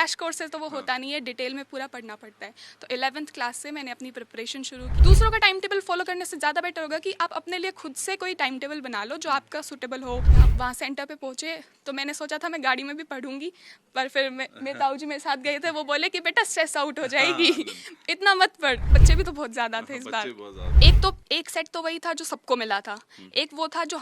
Crash course है तो वो होता नहीं है, डिटेल में पूरा पढ़ना पड़ता है। तो 11th क्लास से मैंने अपनी प्रिपरेशन शुरू की। दूसरों का टाइम टेबल फॉलो करने से ज़्यादा बेटर होगा कि आप अपने लिए खुद से कोई टाइम टेबल बना लो जो आपका सूटेबल हो। वहाँ सेंटर पे पहुँचे तो मैंने सोचा था मैं गाड़ी में भी पढ़ूंगी, पर फिर मेरे ताऊ जी मेरे साथ गए थे, वो बोले कि बेटा स्ट्रेस आउट हो जाएगी, इतना मत पढ़। बच्चे भी तो बहुत ज़्यादा थे इस बार। एक सेट तो वही था जो सबको मिला था, एक वो था जो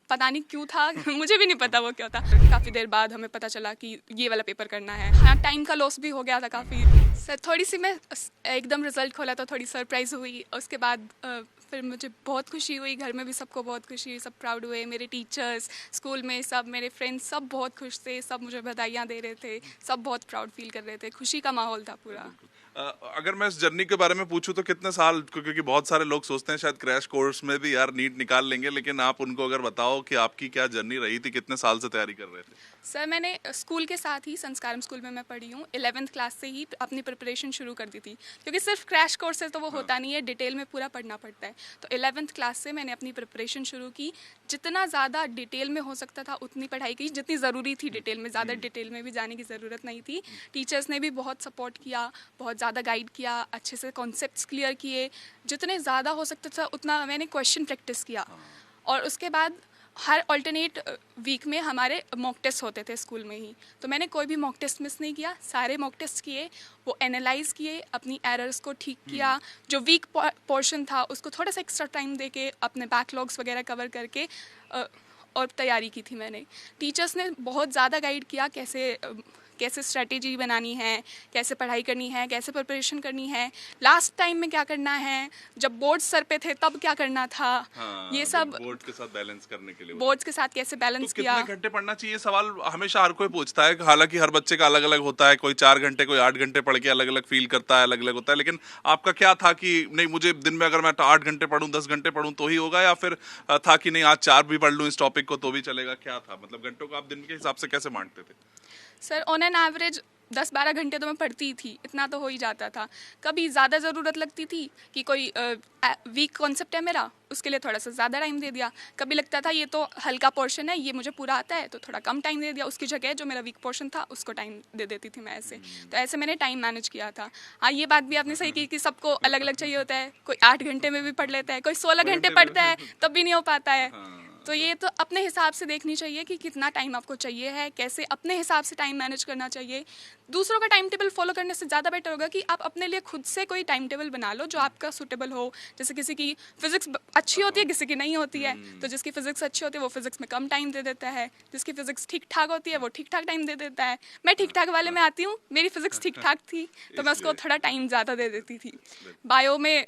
पता नहीं क्यों था मुझे भी नहीं पता वो क्या था। काफ़ी देर बाद हमें पता चला कि ये वाला पेपर करना है। हाँ, टाइम का लॉस भी हो गया था काफ़ी। सर थोड़ी सी मैं एकदम रिजल्ट खोला तो थोड़ी सरप्राइज़ हुई। उसके बाद फिर मुझे बहुत खुशी हुई, घर में भी सबको बहुत खुशी हुई, सब प्राउड हुए। मेरे टीचर्स, स्कूल में सब मेरे फ्रेंड्स सब बहुत खुश थे, सब मुझे बधाइयाँ दे रहे थे, सब बहुत प्राउड फील कर रहे थे, खुशी का माहौल था पूरा। अगर मैं इस जर्नी के बारे में पूछूं तो कितने साल, क्योंकि बहुत सारे लोग सोचते हैं शायद क्रैश कोर्स में भी यार नीट निकाल लेंगे, लेकिन आप उनको अगर बताओ कि आपकी क्या जर्नी रही थी, कितने साल से तैयारी कर रहे थे? सर मैंने स्कूल के साथ ही संस्कारम स्कूल में मैं पढ़ी हूँ, 11th क्लास से ही अपनी प्रिपरेशन शुरू कर दी थी, क्योंकि सिर्फ क्रैश कोर्स है तो वो होता नहीं है, डिटेल में पूरा पढ़ना पड़ता है। तो 11th क्लास से मैंने अपनी प्रिपरेशन शुरू की, जितना ज़्यादा डिटेल में हो सकता था उतनी पढ़ाई की, जितनी ज़रूरी थी डिटेल में। ज़्यादा डिटेल में भी जाने की ज़रूरत नहीं थी। टीचर्स ने भी बहुत सपोर्ट किया, बहुत ज़्यादा गाइड किया, अच्छे से कॉन्सेप्ट्स क्लियर किए, जितने ज़्यादा हो सकता था उतना मैंने क्वेश्चन प्रैक्टिस किया। और उसके बाद हर अल्टरनेट वीक में हमारे मॉक टेस्ट होते थे स्कूल में ही, तो मैंने कोई भी मॉक टेस्ट मिस नहीं किया, सारे मॉक टेस्ट किए, वो एनालाइज किए, अपनी एरर्स को ठीक किया, जो वीक पोर्शन था उसको थोड़ा सा एक्स्ट्रा टाइम दे के अपने बैकलॉग्स वगैरह कवर करके और तैयारी की थी मैंने। टीचर्स ने बहुत ज़्यादा गाइड किया, कैसे स्ट्रेटेजी बनानी है, कैसे पढ़ाई करनी है, कैसे प्रिपरेशन करनी है, लास्ट टाइम में क्या करना है, जब बोर्ड्स सर पे थे तब क्या करना था। ये सब बोर्ड के साथ बैलेंस करने के लिए, बोर्ड्स के साथ कैसे बैलेंस तो किया। कितने घंटे पढ़ना चाहिए, सवाल हमेशा हर कोई पूछता है। हालांकि हर बच्चे का अलग अलग होता है, कोई 4 घंटे कोई 8 घंटे पढ़ के अलग अलग फील करता है, अलग अलग होता है, लेकिन आपका क्या था कि नहीं मुझे दिन में अगर मैं 8 घंटे पढ़ूं 10 घंटे पढ़ूं तो ही होगा, या फिर था कि नहीं आज 4 भी पढ़ लूं इस टॉपिक को तो भी चलेगा? क्या था मतलब घंटों को आप दिन के हिसाब से कैसे बांटते थे? सर ऑन एन एवरेज 10-12 घंटे तो मैं पढ़ती ही थी, इतना तो हो ही जाता था। कभी ज़्यादा ज़रूरत लगती थी कि कोई वीक कॉन्सेप्ट है मेरा, उसके लिए थोड़ा सा ज़्यादा टाइम दे दिया। कभी लगता था ये तो हल्का पोर्शन है, ये मुझे पूरा आता है, तो थोड़ा कम टाइम दे दिया, उसकी जगह जो मेरा वीक पोर्शन था उसको टाइम दे देती थी मैं ऐसे। तो ऐसे मैंने टाइम मैनेज किया था। हाँ, ये बात भी आपने सही की कि सबको अलग अलग चाहिए होता है, कोई 8 घंटे में भी पढ़ लेता है, कोई 16 घंटे पढ़ता है तब भी नहीं हो पाता है। तो ये तो अपने हिसाब से देखनी चाहिए कि कितना टाइम आपको चाहिए है, कैसे अपने हिसाब से टाइम मैनेज करना चाहिए। दूसरों का टाइम टेबल फॉलो करने से ज़्यादा बेटर होगा कि आप अपने लिए खुद से कोई टाइम टेबल बना लो जो आपका सूटेबल हो। जैसे किसी की फिजिक्स अच्छी होती है, किसी की नहीं होती है, तो जिसकी फिजिक्स अच्छी होती है वो फिजिक्स में कम टाइम दे देता है, जिसकी फिजिक्स ठीक ठाक होती है वो ठीक ठाक टाइम दे देता है। मैं ठीक ठाक वाले में आती हूँ, मेरी फिजिक्स ठीक ठाक थी तो मैं उसको थोड़ा टाइम ज़्यादा दे देती थी। बायो में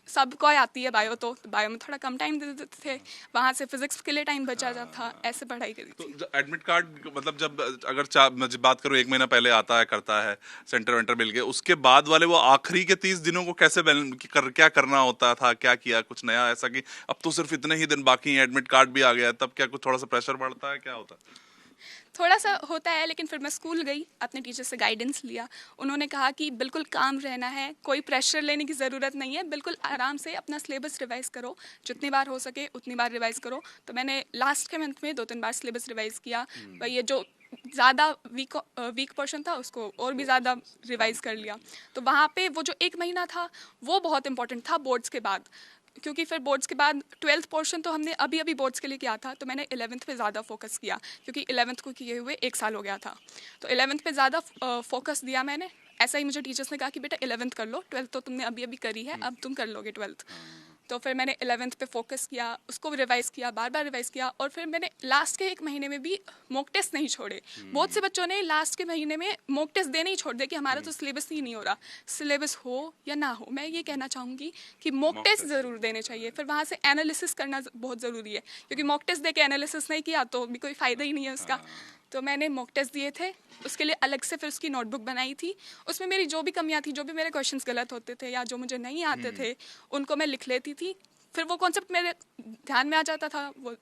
सबको आती है बायो, तो बायो में थोड़ा कम टाइम दे देते थे, वहाँ से फिजिक्स के लिए टाइम बचा जाता था, ऐसे पढ़ाई करी थी। तो एडमिट कार्ड मतलब जब अगर मैं जब बात करूँ 1 महीना पहले आता है करता है सेंटर वेंटर मिल के, उसके बाद वाले वो आखिरी के 30 दिनों को कैसे क्या करना होता था, क्या किया कुछ नया ऐसा कि अब तो सिर्फ इतने ही दिन बाकी हैं, एडमिट कार्ड भी आ गया है, तब क्या कुछ थोड़ा सा प्रेशर बढ़ता है, क्या होता है? थोड़ा सा होता है, लेकिन फिर मैं स्कूल गई, अपने टीचर से गाइडेंस लिया, उन्होंने कहा कि बिल्कुल काम रहना है, कोई प्रेशर लेने की ज़रूरत नहीं है, बिल्कुल आराम से अपना सिलेबस रिवाइज़ करो, जितनी बार हो सके उतनी बार रिवाइज़ करो। तो मैंने लास्ट के मंथ में 2-3 बार सिलेबस रिवाइज़ किया, भाई ये जो ज़्यादा वीक पोर्शन था उसको और भी ज़्यादा रिवाइज़ कर लिया। तो वहाँ पे वो जो 1 महीना था वो बहुत इंपॉर्टेंट था बोर्ड्स के बाद, क्योंकि फिर बोर्ड्स के बाद 12th पोर्शन तो हमने अभी अभी बोर्ड्स के लिए किया था, तो मैंने 11th पे ज़्यादा फोकस किया, क्योंकि 11th को किए हुए 1 साल हो गया था। तो 11th पे ज़्यादा फोकस दिया मैंने। ऐसा ही मुझे टीचर्स ने कहा कि बेटा 11th कर लो, 12th तो तुमने अभी अभी करी है, अब तुम कर लोगे 12th। तो फिर मैंने 11th पे फोकस किया, उसको रिवाइज़ किया, बार बार रिवाइज़ किया, और फिर मैंने लास्ट के 1 महीने में भी मॉक टेस्ट नहीं छोड़े। बहुत से बच्चों ने लास्ट के महीने में मॉक टेस्ट देने ही छोड़ दिया कि हमारा तो सिलेबस ही नहीं हो रहा। सिलेबस हो या ना हो, मैं ये कहना चाहूँगी कि मॉक टेस्ट ज़रूर देने चाहिए, फिर वहाँ से एनालिसिस करना बहुत ज़रूरी है, क्योंकि मॉक टेस्ट दे के एनालिसिस नहीं किया तो भी कोई फ़ायदा ही नहीं है उसका। तो मैंने मॉक टेस्ट दिए थे, उसके लिए अलग से फिर उसकी नोटबुक बनाई थी, उसमें मेरी जो भी कमियाँ थी, जो भी मेरे क्वेश्चंस गलत होते थे या जो मुझे नहीं आते थे, उनको मैं लिख लेती थी। फिर वो कॉन्सेप्ट मेरे ध्यान में आ जाता था, वो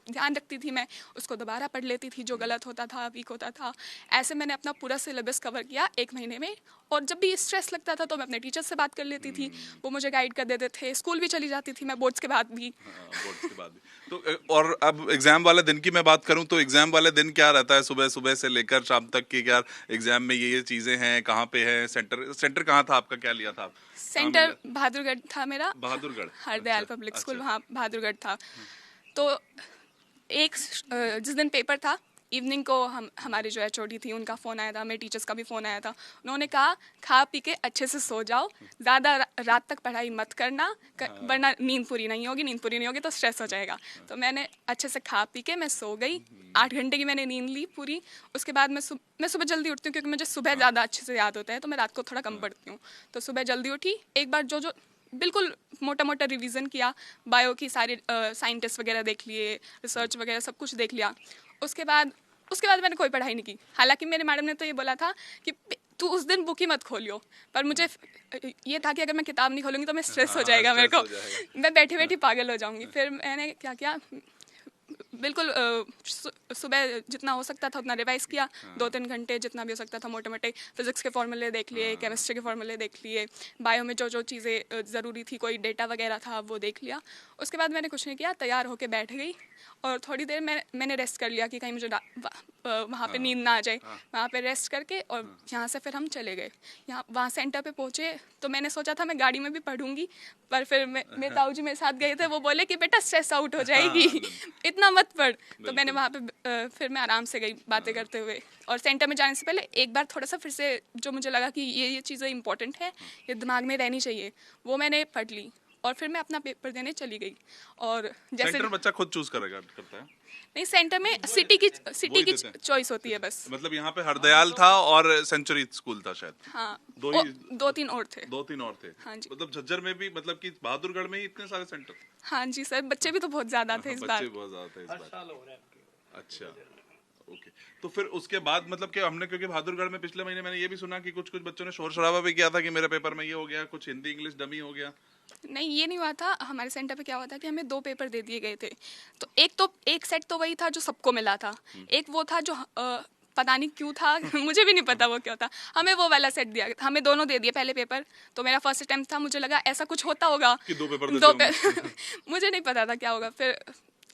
ध्यान रखती थी मैं, उसको दोबारा पढ़ लेती थी जो गलत होता था, वीक होता था। ऐसे मैंने अपना पूरा सिलेबस कवर किया 1 महीने में। और जब भी स्ट्रेस लगता था तो मैं अपने टीचर से बात कर लेती थी, वो मुझे गाइड कर देते थे। स्कूल भी चली जाती थी मैं बोर्ड्स के बाद भी। बोर्ड्स के बाद भी तो और अब एग्जाम वाले दिन की मैं बात करूं तो एग्जाम वाले दिन क्या रहता है, सुबह सुबह से लेकर शाम तक की, क्या एग्जाम में ये चीजें हैं, कहाँ पे है सेंटर कहाँ था आपका, क्या लिया था आप? सेंटर बहादुरगढ़ था मेरा, बहादुरगढ़, हरदयाल अच्छा, पब्लिक स्कूल, अच्छा। वहाँ बहादुरगढ़ था। तो जिस दिन पेपर था इवनिंग को हमारे जो एचओडी थी उनका फ़ोन आया था, मेरे टीचर्स का भी फ़ोन आया था। उन्होंने कहा खा पी के अच्छे से सो जाओ, ज़्यादा रात तक पढ़ाई मत करना, वरना नींद पूरी नहीं होगी, नींद पूरी नहीं होगी तो स्ट्रेस हो जाएगा। तो मैंने अच्छे से खा पी के मैं सो गई, 8 घंटे की मैंने नींद ली पूरी। उसके बाद मैं सुबह जल्दी उठती हूँ क्योंकि मुझे सुबह ज़्यादा अच्छे से याद होता है, तो मैं रात को थोड़ा कम पढ़ती हूँ। तो सुबह जल्दी उठी, एक बार जो बिल्कुल मोटा मोटा रिवीजन किया, बायो की सारे साइंटिस्ट वगैरह देख लिए, रिसर्च वगैरह सब कुछ देख लिया। उसके बाद मैंने कोई पढ़ाई नहीं की। हालांकि मेरे मैडम ने तो ये बोला था कि तू उस दिन बुक ही मत खोलियो, पर मुझे ये था कि अगर मैं किताब नहीं खोलूँगी तो मैं स्ट्रेस हो जाएगा मेरे को, मैं बैठी बैठी पागल हो जाऊँगी। फिर मैंने क्या किया, बिल्कुल सुबह जितना हो सकता था उतना रिवाइज किया, 2-3 घंटे जितना भी हो सकता था मोटे मोटे फिजिक्स के फॉर्मूले देख लिए, केमिस्ट्री के फॉर्मूले देख लिए, बायो में जो चीज़ें ज़रूरी थी, कोई डेटा वगैरह था वो देख लिया। उसके बाद मैंने कुछ नहीं किया, तैयार होकर बैठ गई और थोड़ी देर मैंने रेस्ट कर लिया कि कहीं मुझे वहाँ पे नींद ना आ जाए। वहाँ पे रेस्ट करके और यहाँ से फिर हम चले गए। वहाँ सेंटर पे पहुँचे तो मैंने सोचा था मैं गाड़ी में भी पढ़ूंगी, पर फिर मेरे ताऊ जी मेरे साथ गए थे, वो बोले कि बेटा स्ट्रेस आउट हो जाएगी, इतना मत पढ़। तो मैंने वहाँ पे फिर मैं आराम से गई बातें करते हुए। और सेंटर में जाने से पहले एक बार थोड़ा सा फिर से जो मुझे लगा कि ये चीज़ें इंपॉर्टेंट है, ये दिमाग में रहनी चाहिए, वो मैंने पढ़ ली और फिर मैं अपना पेपर देने चली गई। और जैसे सेंटर बच्चा खुद चूज करता है? नहीं, सेंटर में सिटी की चॉइस होती है बस। मतलब यहाँ पे हरदयाल था और सेंचुरी स्कूल था शायद। हाँ, दो 2-3 और थे। 2-3 और थे। हाँ जी। मतलब झज्जर में भी, मतलब कि बहादुरगढ़ में ही इतने सारे सेंटर? हाँ जी सर, बच्चे भी तो बहुत ज्यादा थे इस बार। बच्चे बहुत ज्यादा थे इस बार। अच्छा, ओके। तो फिर उसके बाद मतलब कि हमने, क्योंकि बहादुरगढ़ में पिछले महीने मैंने ये भी सुना कि कुछ बच्चों ने शोर शराबा भी किया था कि मेरे पेपर में ये हो गया, कुछ हिंदी इंग्लिश डमी हो गया। नहीं, ये नहीं हुआ था। हमारे सेंटर पे क्या हुआ था कि हमें 2 पेपर दे दिए गए थे। तो एक सेट तो वही था जो सबको मिला था, एक वो था जो पता नहीं क्यों था मुझे भी नहीं पता वो क्या था, हमें वो वाला सेट दिया। हमें दोनों दे दिए पहले पेपर। तो मेरा फर्स्ट अटेम्प्ट था, मुझे लगा ऐसा कुछ होता होगा कि 2 पेपर मुझे नहीं पता था क्या होगा। फिर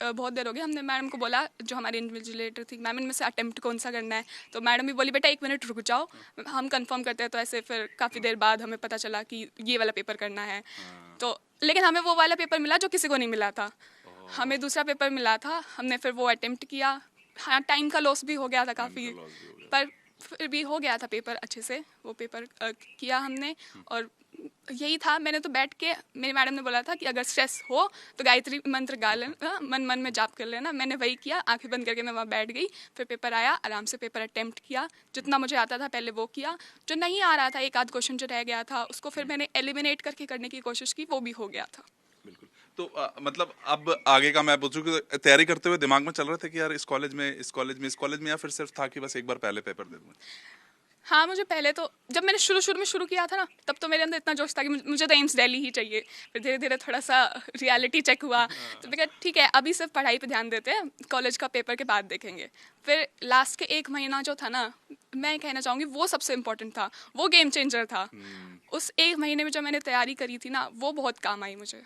बहुत देर हो गई, हमने मैडम को बोला, जो हमारी इन्विजिलेटर थी, मैम इनमें से अटेम्प्ट कौन सा करना है। तो मैडम भी बोली बेटा 1 मिनट रुक जाओ, हम कंफर्म करते हैं। तो ऐसे फिर काफ़ी देर बाद हमें पता चला कि ये वाला पेपर करना है। तो लेकिन हमें वो वाला पेपर मिला जो किसी को नहीं मिला था, हमें दूसरा पेपर मिला था। हमने फिर वो अटेम्प्ट किया। हाँ, टाइम का लॉस भी हो गया था काफ़ी, पर फिर भी हो गया था पेपर अच्छे से। वो पेपर किया हमने। और यही था, मैंने तो बैठ के, मेरी मैडम ने बोला था कि अगर स्ट्रेस हो तो गायत्री मंत्र गा लेना, मन मन में जाप कर लेना। मैंने वही किया, आंखें बंद करके मैं वहाँ बैठ गई। फिर पेपर आया, आराम से पेपर अटेम्प्ट किया, जितना मुझे आता था पहले वो किया। जो नहीं आ रहा था, एक आध क्वेश्चन जो रह गया था, उसको फिर मैंने एलिमिनेट करके करने की कोशिश की, वो भी हो गया था। बिल्कुल। तो मतलब अब आगे का मैं पूछूं कि तैयारी करते हुए दिमाग में चल रहे थे कि यार इस कॉलेज में, या फिर सिर्फ था कि बस एक बार पहले पेपर दे दूंगा? हाँ, मुझे पहले तो, जब मैंने शुरू में शुरू किया था ना, तब तो मेरे अंदर इतना जोश था कि मुझे तो एम्स दिल्ली ही चाहिए। फिर धीरे धीरे थोड़ा सा रियलिटी चेक हुआ, तो मैं कहा ठीक है, अभी सिर्फ पढ़ाई पे ध्यान देते हैं, कॉलेज का पेपर के बाद देखेंगे। फिर लास्ट के 1 महीना जो था ना, मैं कहना चाहूँगी वो सबसे इम्पोर्टेंट था, वो गेम चेंजर था। उस 1 महीने में जो मैंने तैयारी करी थी ना, वो बहुत काम आई मुझे।